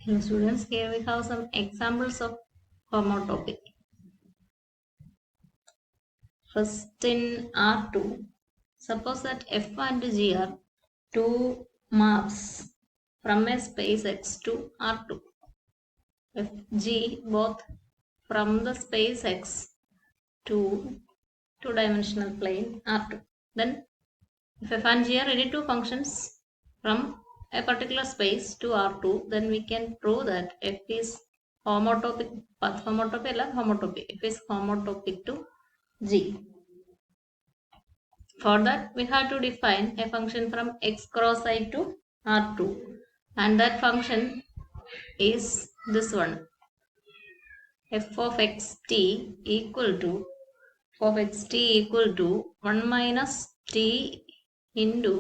Hello students, here we have some examples of homotopy. First in R2, suppose that F and G are two maps from a space X to R2. F, G both from the space X to two-dimensional plane R2. Then if F and G are any two functions from a particular space to R2, then we can prove that F is homotopic, path homotopy or homotopy. F is homotopic to G. For that, we have to define a function from X cross I to R2, and that function is this one. F of xt equal to 1 minus t into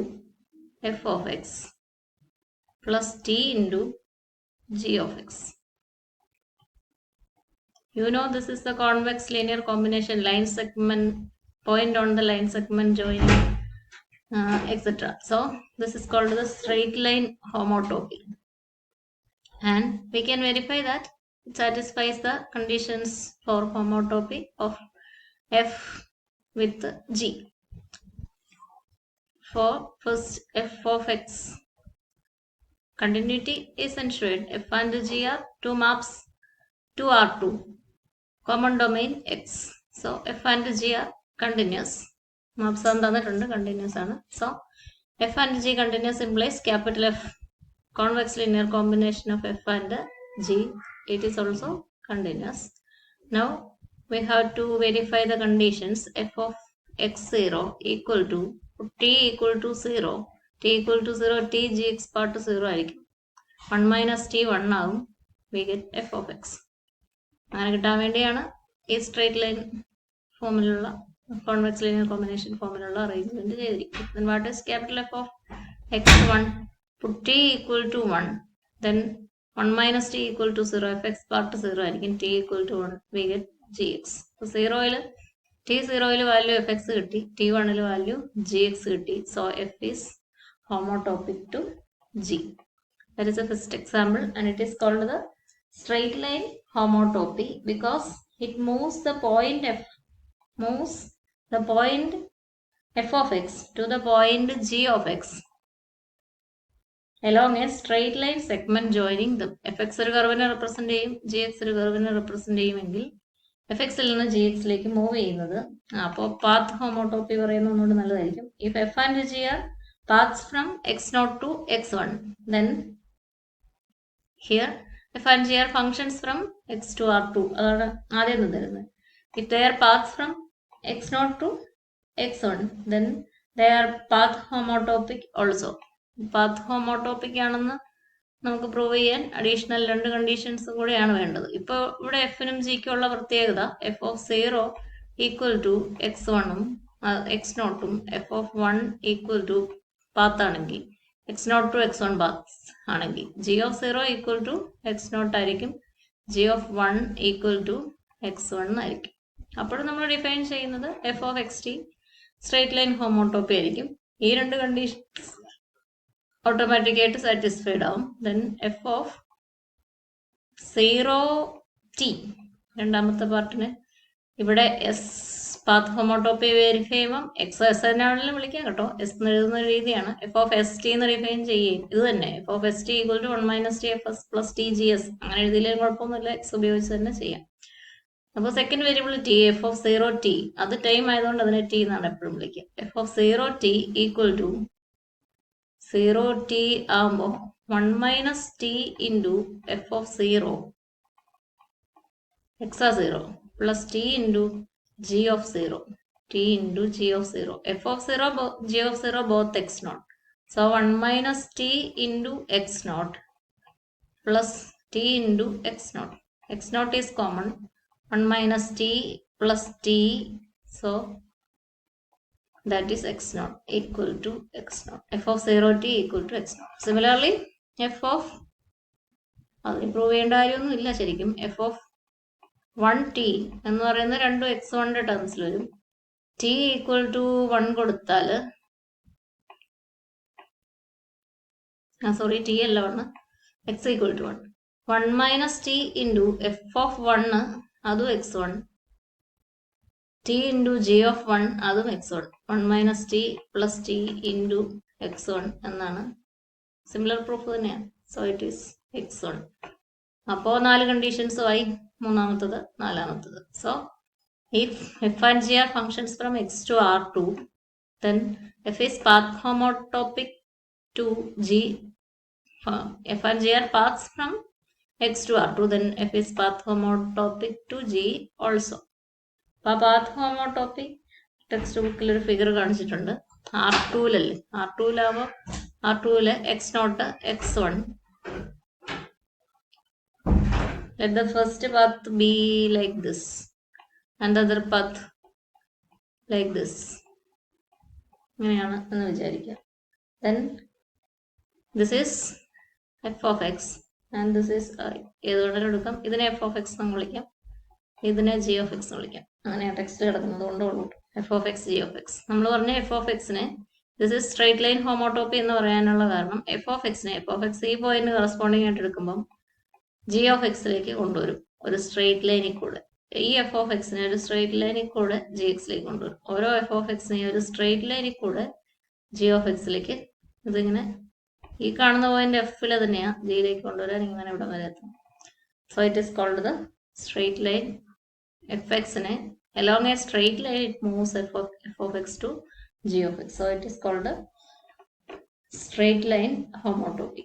f of x plus t into g of x. You know this is the convex linear combination line segment, point on the line segment joining, etc. So this is called the straight line homotopy. And we can verify that it satisfies the conditions for homotopy of f with g. For first f of x, continuity is ensured. F and g are two maps to R2, common domain x. So f and g are continuous. Maps are continuous. So f and g continuous implies capital F, convex linear combination of f and g. It is also continuous. Now we have to verify the conditions. F of x0 equal to t equal to 0, t equal to 0, t gx part 0 ആയിരിക്കും. 1 minus t 1 ആകും. We get f of x. അങ്ങനെ കിട്ടാൻ വേണ്ടിയാണ് ഈ straight line ഫോമിലുള്ള convex linear combination ഫോമിലുള്ള arrangement ചെയ്തിരിക്കുന്നത്. Then what is capital F of x1? Put t equal to 1. Then 1 minus t equal to 0. fx part 0 ആയിരിക്കും. t equal to 1. We get gx. So 0 t0 value fx കിട്ടി, t1 value gx കിട്ടി. So f is homotopic to g. That is the first example, and it is called the straight line homotopy because it moves the point f of x to the point g of x along a straight line segment joining them. fx ഒരു കർവിനെ represent ചെയ്യും, gx ഒരു കർവിനെ represent ചെയ്യുമെങ്കിൽ fx ൽ നിന്ന് gx ലേക്ക് move ചെയ്യുന്നത്, അപ്പോൾ path ഹോമോട്ടോപ്പി പറയുന്നത് ഒന്നുകൂടി നല്ലതായിരിക്കും. If f and g are paths from x0 to x1, then here f and g are functions from x to r2. അതാണ് ആദ്യം തരുന്നത്. If they are paths from x0 to x1, then they are path homotopic also. Path homotopic ആണെന്ന് നമുക്ക് prove ചെയ്യാൻ additional രണ്ട് conditions കൂടെയാണ് വേണ്ടത്. ഇപ്പോൾ ഇവിടെ എഫിനും ജിക്കും ഉള്ള പ്രത്യേകത എഫ് ഓഫ് 0 ഈക്വൽ ടു x1ഉം x0ഉം F of 1 equal to path ആണെങ്കിൽ x0 ടു x1 പാത്ത് ആണെങ്കിൽ G of 0 equal to x0 ആയിരിക്കും, G of 1 equal to x1 ആയിരിക്കും. അപ്പോൾ നമ്മൾ ഡിഫൈൻ ചെയ്യുന്നത് F of X T straight line homotopy ആയിരിക്കും. ഈ രണ്ട് കണ്ടീഷൻസ് ഓട്ടോമാറ്റിക് ആയിട്ട് സാറ്റിസ്ഫൈഡ് ആവും. ദെൻ എഫ് ഓഫ് 0t രണ്ടാമത്തെ പാർട്ടിന് ഇവിടെ എസ് പാത്ത് ഹോമോട്ടോപ്പി വെരിഫൈ ചെയ്യുമ്പം എക്സ് എസ് എന്നാണെങ്കിലും വിളിക്കാം കേട്ടോ, എസ് എന്ന് എഴുതുന്ന രീതിയാണ്. എഫ് ഓഫ് എസ് ടി എന്ന് ഡിഫൈൻ ചെയ്യും, ഇത് തന്നെ F of S T equal to 1 minus T F S plus T G S, അങ്ങനെ എഴുതിയില്ലെങ്കിൽ കുഴപ്പമൊന്നുമില്ല, എക്സ് ഉപയോഗിച്ച് തന്നെ ചെയ്യാം. അപ്പോൾ second variable T, F of 0t, അത് ടൈം ആയതുകൊണ്ട് അതിനെ ടി എന്നാണ് എപ്പോഴും വിളിക്കുക. F of 0t equal to 0t ആകുമ്പോൾ 1 minus T into F of 0 എക്സാ 0 plus T into G of 0, T into G of 0. F of 0 G of 0 both x0. So 1 minus T into x0 plus T into x0. x0 is common. 1 minus t plus t, so that is x0 equal to x0. f of 0t equal to x0. Similarly, f of അതിന് prove ചെയ്യേണ്ട കാര്യമൊന്നും ഇല്ല ശരിക്കും. f of 1t എന്ന് പറയുന്നത് രണ്ടും x1ന്റെ ടേംസിൽ വരും. t equal to 1 കൊടുത്താൽ സോറി ടി അല്ല 1, x equal to 1. 1 minus t into f of 1 അതും x1, t into g of 1 അതും x1, 1 minus t plus t into x1 എന്നാണ്. സിമിലർ പ്രൂഫ് തന്നെയാണ്. So it is x1. അപ്പോൾ 4 കണ്ടീഷൻസും ആയി. മൂന്നാമത്തത് നാലാമത്തത്. So if f and g are functions from x to R2, then f is path homotopic to g. F and g are paths from x to R2, then f is path homotopic to g also. അപ്പോൾ path ഹോമോട്ടോപ്പി text ബുക്കിൽ ഒരു figure കാണിച്ചിട്ടുണ്ട്. R2ലല്ലേ, R2ലാവുമ്പോൾ R2ല് x0 x1. Let the first path be like this and the other path like this. ഇങ്ങനെയാണ് എന്ന് വിചാരിക്കുക. Then this is f of x and this is ഏതുകൊണ്ടും എടുക്കാം. ഇതിനെ f of x എന്ന് വിളിക്കാം, ഇതിനെ g of x എന്ന് വിളിക്കാം. അങ്ങനെയാണ് ടെക്സ്റ്റ് കിടക്കുന്നത് കൊണ്ടുള്ളൂ. f of x g of x. നമ്മൾ പറഞ്ഞ f of x-നെ this is straight line homotopy എന്ന് പറയാനുള്ള കാരണം f of x-നെ f of x ഈ പോയിന്റ് കറസ്പോണ്ടിങ് ആയിട്ട് എടുക്കുമ്പം g of x-ലേക്ക് കൊണ്ടുവരും ഒരു സ്ട്രേറ്റ് ലൈനിൽ കൂടെ. ഈ f of x-നെ ഒരു സ്ട്രേറ്റ് ലൈനിൽ കൂടെ gx-ലേക്ക് കൊണ്ടുവരും. ഓരോ f of x-നെ ഒരു സ്ട്രേറ്റ് ലൈനിൽ കൂടെ g of x-ലേക്ക് ഇതിങ്ങനെ ഈ കാണുന്ന പോയിന്റ് f-ൽ തന്നെയാണ് ജിയിലേക്ക് കൊണ്ടുവരാൻ ഇങ്ങനെ ഇവിടെ വരെ എത്തും. So it is called the straight line. f x-നെ along a straight line it moves f of x to g of x. So it is called a straight line homotopy.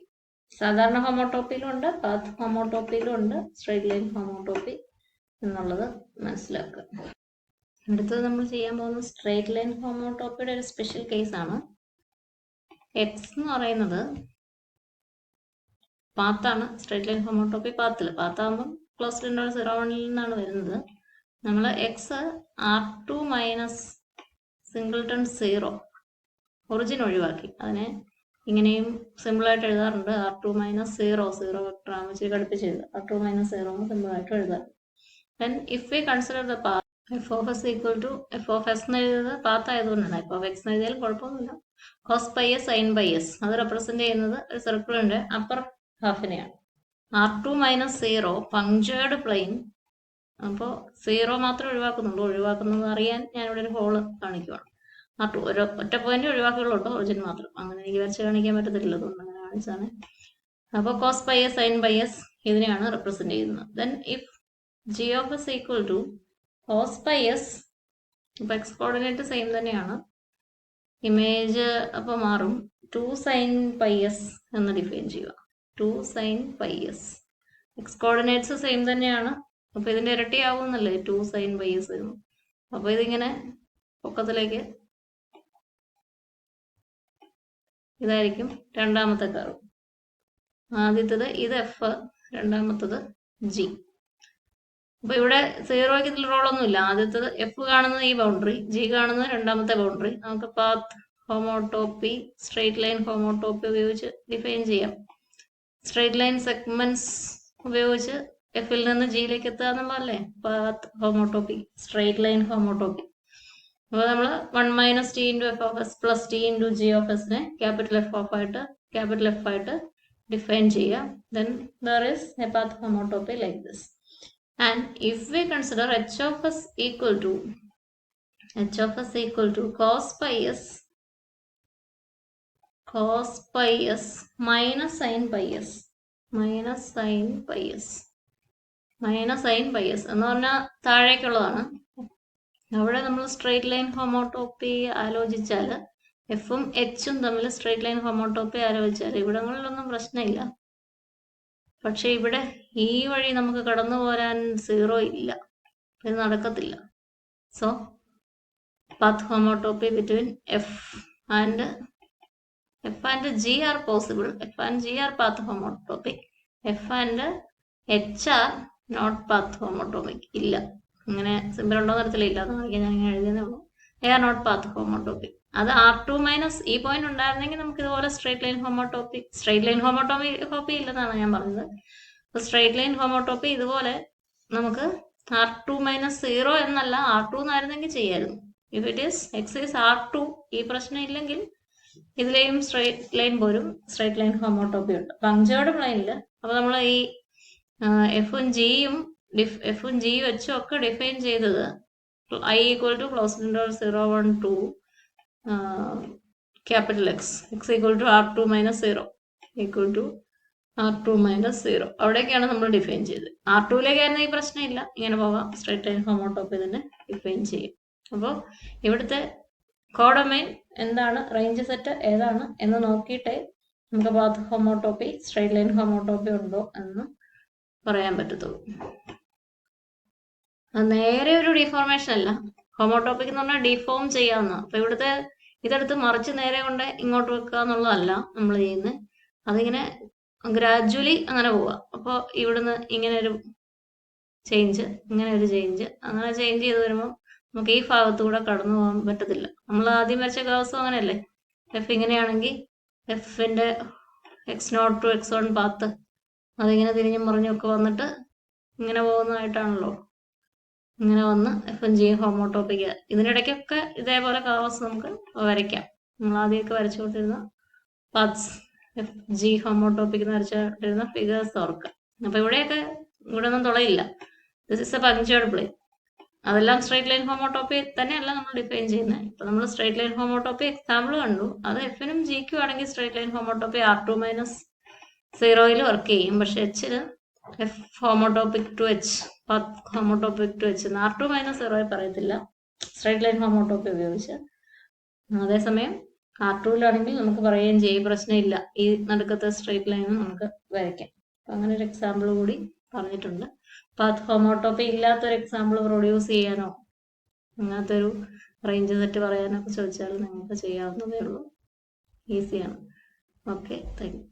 സാധാരണ ഹോമോട്ടോപ്പിയിലും ഉണ്ട്, പാത്ത് ഹോമോട്ടോപ്പിയിലും ഉണ്ട്, സ്ട്രേറ്റ് ലൈൻ ഹോമോട്ടോപ്പി എന്നുള്ളത് മനസ്സിലാക്കുക. അടുത്തത് നമ്മൾ ചെയ്യാൻ പോകുന്ന സ്ട്രേറ്റ് ലൈൻ ഹോമോട്ടോപ്പിയുടെ ഒരു സ്പെഷ്യൽ കേസാണ്. എക്സ് എന്ന് പറയുന്നത് പാത്താണ്. സ്ട്രേറ്റ് ലൈൻ ഹോമോട്ടോപ്പി പാത്താകുമ്പോൾ ക്ലോസ്ഡ് ഇന്റർവൽ 0 നിന്നാണ് വരുന്നത്. നമ്മൾ X R2 minus singleton 0 origin ഒഴിവാക്കി അതിനെ ഇങ്ങനെയും സിമ്പിളായിട്ട് എഴുതാറുണ്ട്. R2 മൈനസ് 0 വെക്ടർ ആകുമ്പോൾ ഇച്ചിരി ഘടിപ്പിച്ച് എഴുതുക. R2 മൈനസ് 0 സിമ്പിളായിട്ട് എഴുതാറ്. Then if we consider the path F of S equal to F of S എന്ന് എഴുതുന്നത് പാത്ത് ആയതുകൊണ്ടാണ്. എഫ് ഓഫ് എക്സ് എന്ന് എഴുതിയാൽ കുഴപ്പമൊന്നുമില്ല. Cos pi S sine pi S അത് റെപ്രസെന്റ് ചെയ്യുന്നത് ഒരു സർക്കിളിന്റെ അപ്പർ ഹാഫിനെയാണ്. R2 minus 0 punctured plane. അപ്പോൾ 0 മാത്രമേ ഒഴിവാക്കുന്നുള്ളൂ. ഒഴിവാക്കുന്നത് അറിയാൻ ഞാനിവിടെ ഒരു ഹോള് കാണിക്കുവാണ്. R2 ഒരു ഒറ്റ പോയിന്റ് ഒഴിവാക്കുകളുണ്ട്, ഒറിജിൻ മാത്രം. അങ്ങനെ എനിക്ക് വരച്ച് കാണിക്കാൻ പറ്റത്തില്ല, അതുകൊണ്ട് അങ്ങനെ കാണിച്ചാണ്. അപ്പോൾ cos pi S sine pi S ഇതിനെയാണ് റെപ്രസെന്റ് ചെയ്യുന്നത്. Then if G of S equal to cos pi S, ഇപ്പൊ എക്സ് കോർഡിനേറ്റ് സെയിം തന്നെയാണ്, ഇമേജ് അപ്പോൾ മാറും. 2 സൈൻ പൈ എസ് എന്ന് ഡിഫൈൻ ചെയ്യുക. 2 sine pi S. X coordinates same തന്നെയാണ്, അപ്പൊ ഇതിന്റെ ഇരട്ടിയാവുന്നല്ലേ 2 സൈൻ പൈ എസ് വരുന്നു. അപ്പൊ ഇതിങ്ങനെ പൊക്കത്തിലേക്ക് ഇതായിരിക്കും രണ്ടാമത്തെ കർവ്. ആദ്യത്തത് ഇത് എഫ്, രണ്ടാമത്തത് ജി. അപ്പൊ ഇവിടെ 0ക്ക് ഇതിൽ റോളൊന്നുമില്ല. ആദ്യത്തത് എഫ് കാണുന്നത് ഈ ബൗണ്ടറി, ജി കാണുന്നത് രണ്ടാമത്തെ ബൗണ്ടറി. നമുക്ക് പാത്ത് ഹോമോട്ടോപ്പി, സ്ട്രേറ്റ് ലൈൻ ഹോമോട്ടോപ്പി ഉപയോഗിച്ച് ഡിഫൈൻ ചെയ്യാം. സ്ട്രേറ്റ് ലൈൻ സെഗ്മെന്റ്സ് ഉപയോഗിച്ച് എഫിൽ നിന്ന് ജിയിലേക്ക് എത്തുക എന്നുള്ളതല്ലേ path homotopy, straight line homotopy. അപ്പോൾ നമ്മൾ 1 minus T into F of S plus T into G of എസിനെ ക്യാപിറ്റൽ എഫ് ആയിട്ട് ഡിഫൈൻ ചെയ്യാം. Then there is a path homotopy like this. And if we consider H of S equal to cos pi S minus sine pi S എന്ന് പറഞ്ഞാൽ താഴേക്കുള്ളതാണ്. അവിടെ നമ്മൾ straight line ഹോമോട്ടോപ്പി ആലോചിച്ചാൽ എഫും എച്ചും തമ്മിൽ സ്ട്രേറ്റ് ലൈൻ ഹോമോട്ടോപ്പി ആലോചിച്ചാൽ ഇവിടങ്ങളിലൊന്നും പ്രശ്നമില്ല. പക്ഷെ ഇവിടെ ഈ വഴി നമുക്ക് കടന്നു പോരാൻ 0 ഇല്ല, ഇത് നടക്കത്തില്ല. So path homotopy between F and G are possible. F and G are path homotopic. F and H are not path homotopic. ഇല്ല, ഇങ്ങനെ സിമ്പിൾ ഉണ്ടോ തരത്തിലില്ല, അത് കാണിക്കാൻ ഞാൻ ഇങ്ങനെ എഴുതിയതേ ഉള്ളൂ. They are not path homotopic. അത് R2 മൈനസ് ഈ പോയിന്റ് ഉണ്ടായിരുന്നെങ്കിൽ നമുക്ക് ഇതുപോലെ സ്ട്രേറ്റ് ലൈൻ ഹോമോട്ടോപ്പി ഇല്ലെന്നാണ് ഞാൻ പറഞ്ഞത്. അപ്പൊ സ്ട്രേറ്റ് ലൈൻ ഹോമോട്ടോപ്പി ഇതുപോലെ നമുക്ക് R2 മൈനസ് 0 എന്നല്ല R2 എന്നായിരുന്നെങ്കിൽ ചെയ്യായിരുന്നു. If it is X is R2, ഈ പ്രശ്നം ഇല്ലെങ്കിൽ ഇതിലെയും സ്ട്രേറ്റ് ലൈൻ പോരും. സ്ട്രേറ്റ് ലൈൻ ഹോമോട്ടോപ്പി ഉണ്ട് പങ്ക്ചേർഡ് പ്ലെയിനിൽ. അപ്പൊ നമ്മൾ ഈ എഫും ജിയും എഫും ജി വെച്ചും ഒക്കെ ഡിഫൈൻ ചെയ്തത് I equal to close interval 0, 1, 2 capital X equal to R2 minus 0 equal to R2 minus 0 അവിടേക്കാണ് നമ്മൾ ഡിഫൈൻ ചെയ്തത്. R2ലേക്ക് ആയിരുന്ന ഈ പ്രശ്നമില്ല, ഇങ്ങനെ പോകാം, സ്ട്രൈറ്റ് ലൈൻ ഹോമോടോപ്പി തന്നെ ഡിഫൈൻ ചെയ്യും. അപ്പോൾ ഇവിടുത്തെ കോഡൊമൈൻ എന്താണ്, റേഞ്ച് സെറ്റ് ഏതാണ് എന്ന് നോക്കിയിട്ടേ നമുക്ക് പാത്ത് ഹോമോടോപ്പി സ്ട്രൈറ്റ് ലൈൻ ഹോമോടോപ്പി ഉണ്ടോ എന്ന് പറയാൻ പറ്റത്തുള്ളൂ. അത് നേരെ ഒരു ഡിഫോർമേഷൻ അല്ല. ഹോമോടോപ്പിക് എന്ന് പറഞ്ഞാൽ ഡിഫോം ചെയ്യാവുന്ന. അപ്പൊ ഇവിടുത്തെ ഇതെടുത്ത് മറിച്ച് നേരെ കൊണ്ട് ഇങ്ങോട്ട് വെക്കുക എന്നുള്ളതല്ല നമ്മൾ ചെയ്യുന്നത്. അതിങ്ങനെ ഗ്രാജുവലി അങ്ങനെ പോവുക. അപ്പോൾ ഇവിടുന്ന് ഇങ്ങനെ ഒരു ചേഞ്ച്, ഇങ്ങനെ ഒരു ചേഞ്ച്, അങ്ങനെ ചേഞ്ച് ചെയ്ത് വരുമ്പോൾ നമുക്ക് ഈ ഭാഗത്തൂടെ കടന്നു പോകാൻ പറ്റത്തില്ല. നമ്മൾ ആദ്യം വരച്ച ഗ്രാഫ്സും അങ്ങനെയല്ലേ. എഫ് ഇങ്ങനെയാണെങ്കിൽ എഫിന്റെ x0 ടു x1 പാത്ത് അതിങ്ങനെ തിരിഞ്ഞും മറിഞ്ഞും ഒക്കെ വന്നിട്ട് ഇങ്ങനെ പോകുന്നതായിട്ടാണല്ലോ. ഇങ്ങനെ വന്ന് എഫും ജിയും ഹോമോടോപ്പിക്. ഇതിനിടയ്ക്കൊക്കെ ഇതേപോലെ കർവ്സ് നമുക്ക് വരയ്ക്കാം. നമ്മൾ ആദ്യമൊക്കെ വരച്ചുകൊണ്ടിരുന്ന പാത്സ് എഫ് ജി ഹോമോടോപ്പിക് എന്ന് വരച്ചുകൊണ്ടിരുന്ന ഫിഗേഴ്സ് ഓർക്കുക. അപ്പൊ ഇവിടെയൊക്കെ ഇവിടെ ഒന്നും തുളയില്ല. This is a punctured plane. അതെല്ലാം സ്ട്രൈറ്റ് ലൈൻ ഹോമോടോപ്പി തന്നെയല്ല നമ്മൾ ഡിഫൈൻ ചെയ്യുന്നത്. ഇപ്പൊ നമ്മൾ സ്ട്രൈറ്റ് ലൈൻ ഹോമോടോപ്പി എക്സാമ്പിൾ കണ്ടു. അത് എഫിനും ജിക്കും ആണെങ്കിൽ straight line homotopy R2 minus 0 work ചെയ്യും. പക്ഷെ എച്ചിന് F homotopic to H, homotopic to H R2 minus 0 പറയത്തില്ല സ്ട്രൈറ്റ് ലൈൻ ഹോമോടോപ്പി ഉപയോഗിച്ച്. അതേസമയം R2ലാണെങ്കിൽ നമുക്ക് പറയുകയും ചെയ്യും, പ്രശ്നമില്ല, ഈ നടുക്കത്തെ സ്ട്രൈറ്റ് ലൈൻ നമുക്ക് വരയ്ക്കാം. അപ്പൊ അങ്ങനെ ഒരു എക്സാമ്പിൾ കൂടി പറഞ്ഞിട്ടുണ്ട്. പാത്ത് ഹോമോടോപ്പി ഇല്ലാത്തൊരു എക്സാമ്പിൾ പ്രൊഡ്യൂസ് ചെയ്യാനോ അങ്ങനത്തെ ഒരു റേഞ്ച് സെറ്റ് പറയാനൊക്കെ ചോദിച്ചാൽ നിങ്ങൾക്ക് ചെയ്യാവുന്നതേ ഉള്ളൂ. ഈസിയാണ്. Okay, thank you.